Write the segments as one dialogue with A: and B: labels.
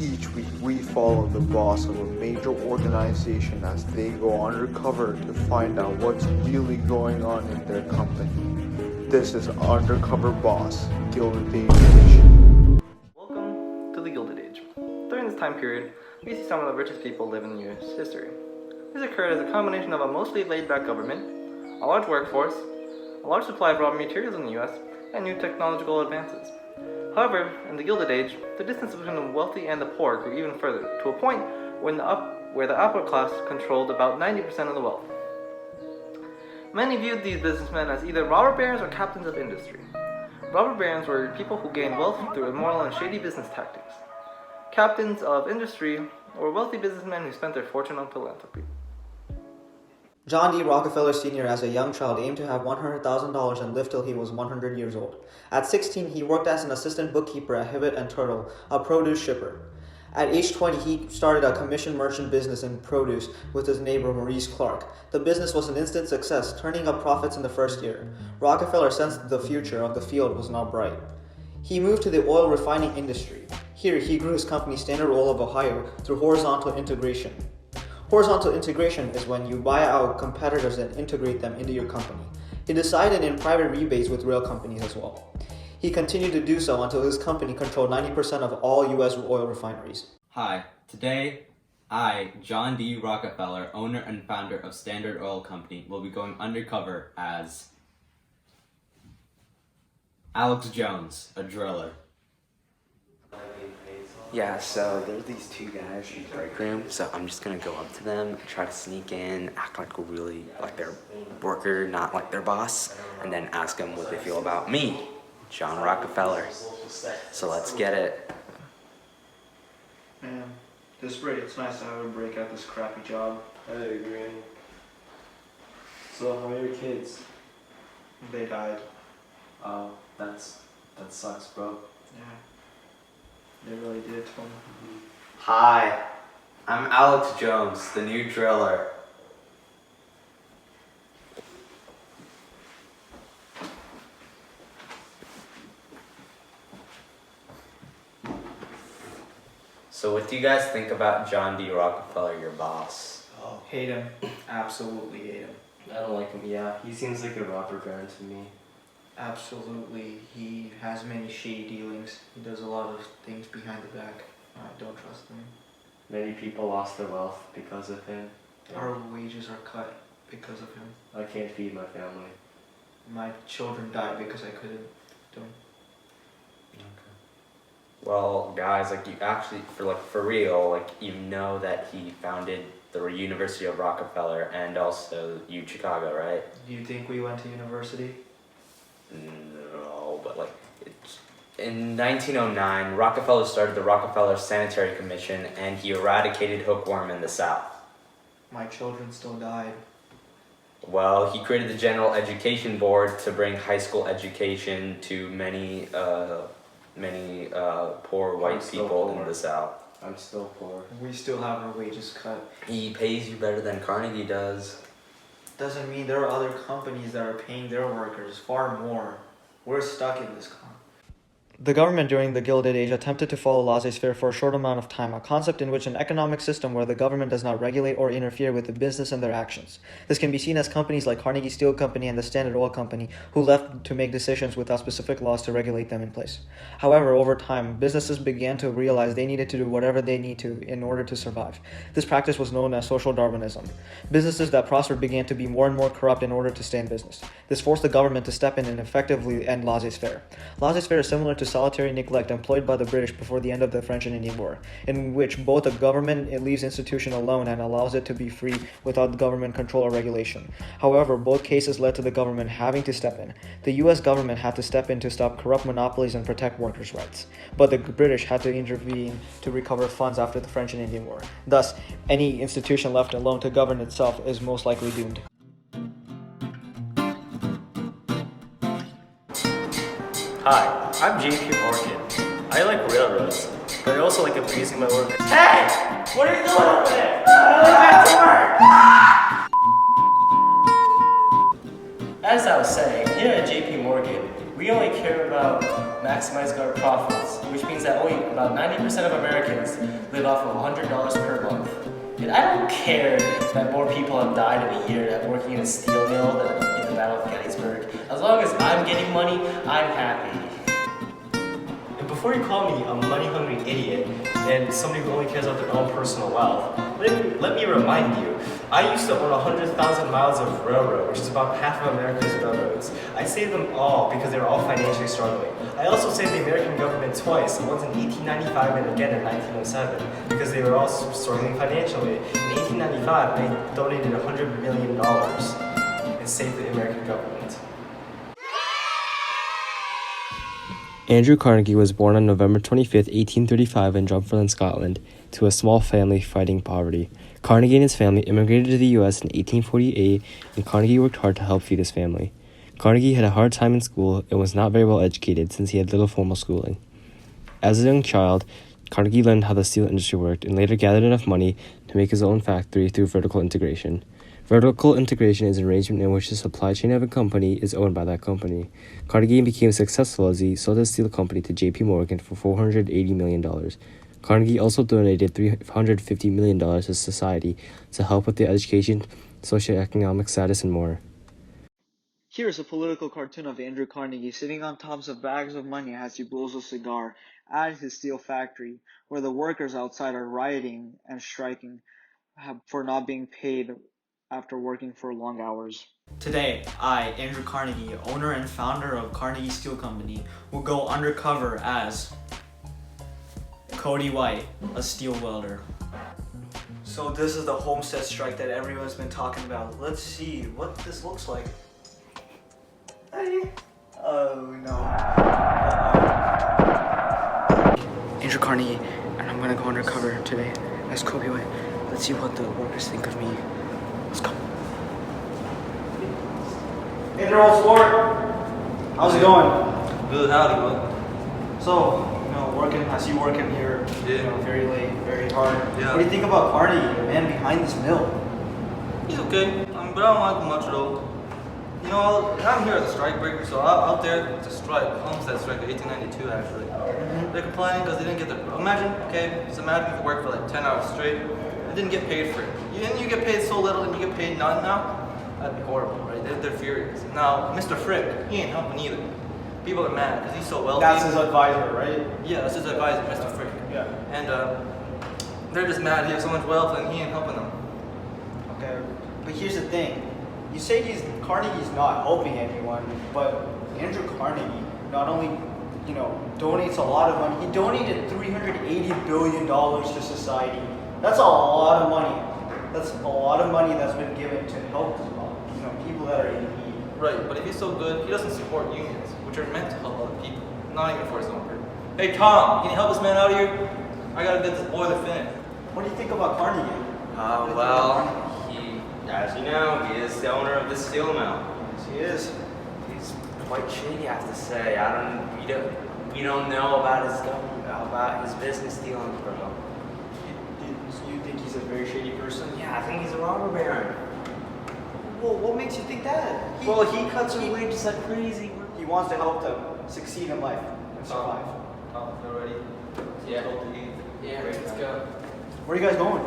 A: Each week, we follow the boss of a major organization as they go undercover to find out what's really going on in their company. This is Undercover Boss, Gilded Age Edition.
B: Welcome to the Gilded Age. During this time period, we see some of the richest people live in U.S. history. This occurred as a combination of a mostly laid-back government, a large workforce, a large supply of raw materials in the U.S., and new technological advances. However, in the Gilded Age, the distance between the wealthy and the poor grew even further, to a point where the upper class controlled about 90% of the wealth. Many viewed these businessmen as either robber barons or captains of industry. Robber barons were people who gained wealth through immoral and shady business tactics. Captains of industry were wealthy businessmen who spent their fortune on philanthropy.
C: John D. Rockefeller Sr. as a young child aimed to have $100,000 and live till he was 100 years old. At 16, he worked as an assistant bookkeeper at Hibbett and Turtle, a produce shipper. At age 20, he started a commission merchant business in produce with his neighbor Maurice Clark. The business was an instant success, turning up profits in the first year. Rockefeller sensed the future of the field was not bright. He moved to the oil refining industry. Here, he grew his company Standard Oil of Ohio through horizontal integration. Horizontal integration is when you buy out competitors and integrate them into your company. He decided in private rebates with rail companies as well. He continued to do so until his company controlled 90% of all U.S. oil refineries.
D: Hi, today I, John D. Rockefeller, owner and founder of Standard Oil Company, will be going undercover as Alex Jones, a driller.
E: Yeah, so there's these two guys in the break room, so I'm just gonna go up to them, try to sneak in, act like we're really like their worker, not like their boss, and then ask them what they feel about me, John Rockefeller. So let's get it.
F: Man, this break, it's nice to have a break at this crappy job.
G: I agree. So how are your kids?
F: They died.
G: Oh, that sucks, bro.
F: Yeah. They really did, Tony.
D: Hi, I'm Alex Jones, the new driller. So what do you guys think about John D. Rockefeller, your boss?
G: Oh,
F: Hate him. Absolutely hate him.
G: I don't like him. Yeah, he seems like a robber baron to me.
F: Absolutely. He has many shady dealings. He does a lot of things behind the back. I don't trust him.
G: Many people lost their wealth because of him.
F: Our wages are cut because of him.
G: I can't feed my family.
F: My children died because I couldn't do him.
D: Well, guys, like you actually, for real, like you know that he founded the University of Rockefeller and also U Chicago, right?
F: Do you think we went to university?
D: No, but like it's in 1909, Rockefeller started the Rockefeller Sanitary Commission, and he eradicated hookworm in the South.
F: My children still died.
D: Well, he created the General Education Board to bring high school education to many poor white people in the South.
G: I'm still poor.
F: We still have our wages cut.
D: He pays you better than Carnegie does.
F: Doesn't mean there are other companies that are paying their workers far more. We're stuck in this
C: The government during the Gilded Age attempted to follow laissez-faire for a short amount of time, a concept in which an economic system where the government does not regulate or interfere with the business and their actions. This can be seen as companies like Carnegie Steel Company and the Standard Oil Company, who left to make decisions without specific laws to regulate them in place. However, over time, businesses began to realize they needed to do whatever they need to in order to survive. This practice was known as social Darwinism. Businesses that prospered began to be more and more corrupt in order to stay in business. This forced the government to step in and effectively end laissez-faire. Laissez-faire is similar to solitary neglect employed by the British before the end of the French and Indian War, in which both the government leaves institution alone and allows it to be free without government control or regulation. However, both cases led to the government having to step in. The US government had to step in to stop corrupt monopolies and protect workers' rights, but the British had to intervene to recover funds after the French and Indian War. Thus, any institution left alone to govern itself is most likely doomed.
H: Hi, I'm JP Morgan. I like railroads, but I also like abusing my workers. Hey! What are you doing over there? Back to work! As I was saying, here at JP Morgan, we only care about maximize our profits, which means that only about 90% of Americans live off of $100 per month. And I don't care that more people have died in a year that working in a steel mill than in the Battle of Gettysburg. As long as I'm getting money, I'm happy. And before you call me a money-hungry idiot and somebody who only cares about their own personal wealth, let me remind you, I used to own 100,000 miles of railroad, which is about half of America's railroads. I saved them all because they were all financially struggling. I also saved the American government twice, once in 1895 and again in 1907, because they were all struggling financially. In 1895, I donated $100 million and saved the American government.
I: Andrew Carnegie was born on November 25, 1835 in Dunfermline, Scotland, to a small family fighting poverty. Carnegie and his family immigrated to the U.S. in 1848, and Carnegie worked hard to help feed his family. Carnegie had a hard time in school and was not very well educated since he had little formal schooling. As a young child, Carnegie learned how the steel industry worked and later gathered enough money to make his own factory through vertical integration. Vertical integration is an arrangement in which the supply chain of a company is owned by that company. Carnegie became successful as he sold his steel company to J.P. Morgan for $480 million. Carnegie also donated $350 million to society to help with the education, socioeconomic status, and more.
C: Here is a political cartoon of Andrew Carnegie sitting on tops of bags of money as he blows a cigar at his steel factory, where the workers outside are rioting and striking for not being paid after working for long hours.
J: Today, I, Andrew Carnegie, owner and founder of Carnegie Steel Company, will go undercover as Cody White, a steel welder.
C: So this is the homestead strike that everyone's been talking about. Let's see what this looks like. Hey. Oh no. Andrew Carnegie, and I'm gonna go undercover today as Cody White. Let's see what the workers think of me. Let's go.
K: Hey there, old sport. How's it going?
B: Good, howdy, bud.
K: So, I see you working here, very late, very hard.
B: Yeah.
K: What do you think about Carnegie, the man behind this mill?
B: He's okay, but I don't like him much though. I'm here as a strike breaker, so out there to strike, Homestead strike of 1892 actually. They're complaining because they didn't get their, imagine if you work for like 10 hours straight, and didn't get paid for it. You get paid so little and you get paid none now? That'd be horrible, right? They're furious. Now, Mr. Frick, he ain't helping either. People are mad because he's so wealthy.
K: That's his advisor, right?
B: Yeah, that's his advisor, Mr. Frick.
K: Yeah.
B: And they're just mad he has so much wealth and he ain't helping them.
K: Okay, but here's the thing. You say Carnegie's not helping anyone, but Andrew Carnegie not only, donates a lot of money. He donated $380 billion to society. That's a lot of money. That's a lot of money that's been given to help, people that are in need.
B: Right, but if he's so good, he doesn't support unions, which are meant to help other people, not even for his own good. Hey Tom, can you help this man out here? I gotta get this boiler finished.
K: What do you think about Carnegie?
E: As you know, he is the owner of the steel mill.
K: Yes, he is.
E: He's quite shady, I have to say. We don't know about his business dealings, bro.
K: You think he's a very shady person?
E: Yeah, I think he's a robber baron.
K: Well, what makes you think that?
E: He cuts their wages like crazy.
K: He wants to help them succeed in life and survive.
B: Tom, you ready?
E: Yeah.
B: Told to eat.
E: Yeah, let's go.
K: Where are you guys going?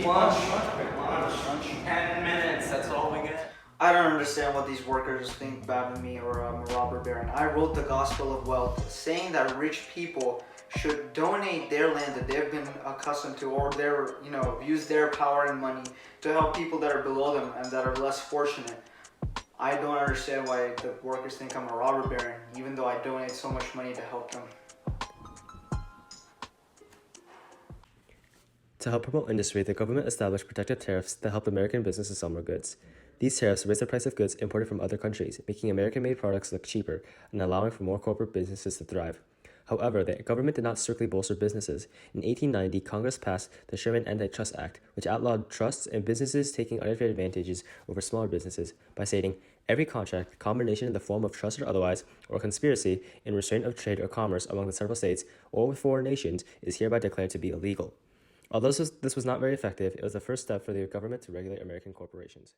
E: Lunch. 10 minutes, that's all we get.
C: I don't understand what these workers think bad of me or I'm a robber baron. I wrote the Gospel of Wealth saying that rich people should donate their land that they've been accustomed to or use their power and money to help people that are below them and that are less fortunate. I don't understand why the workers think I'm a robber baron, even though I donate so much money to help them.
I: To help promote industry, the government established protective tariffs that helped American businesses sell more goods. These tariffs raised the price of goods imported from other countries, making American-made products look cheaper and allowing for more corporate businesses to thrive. However, the government did not strictly bolster businesses. In 1890, Congress passed the Sherman Antitrust Act, which outlawed trusts and businesses taking unfair advantages over smaller businesses by stating, every contract, combination in the form of trust or otherwise, or conspiracy in restraint of trade or commerce among the several states or with foreign nations is hereby declared to be illegal. Although this was not very effective, it was the first step for the government to regulate American corporations.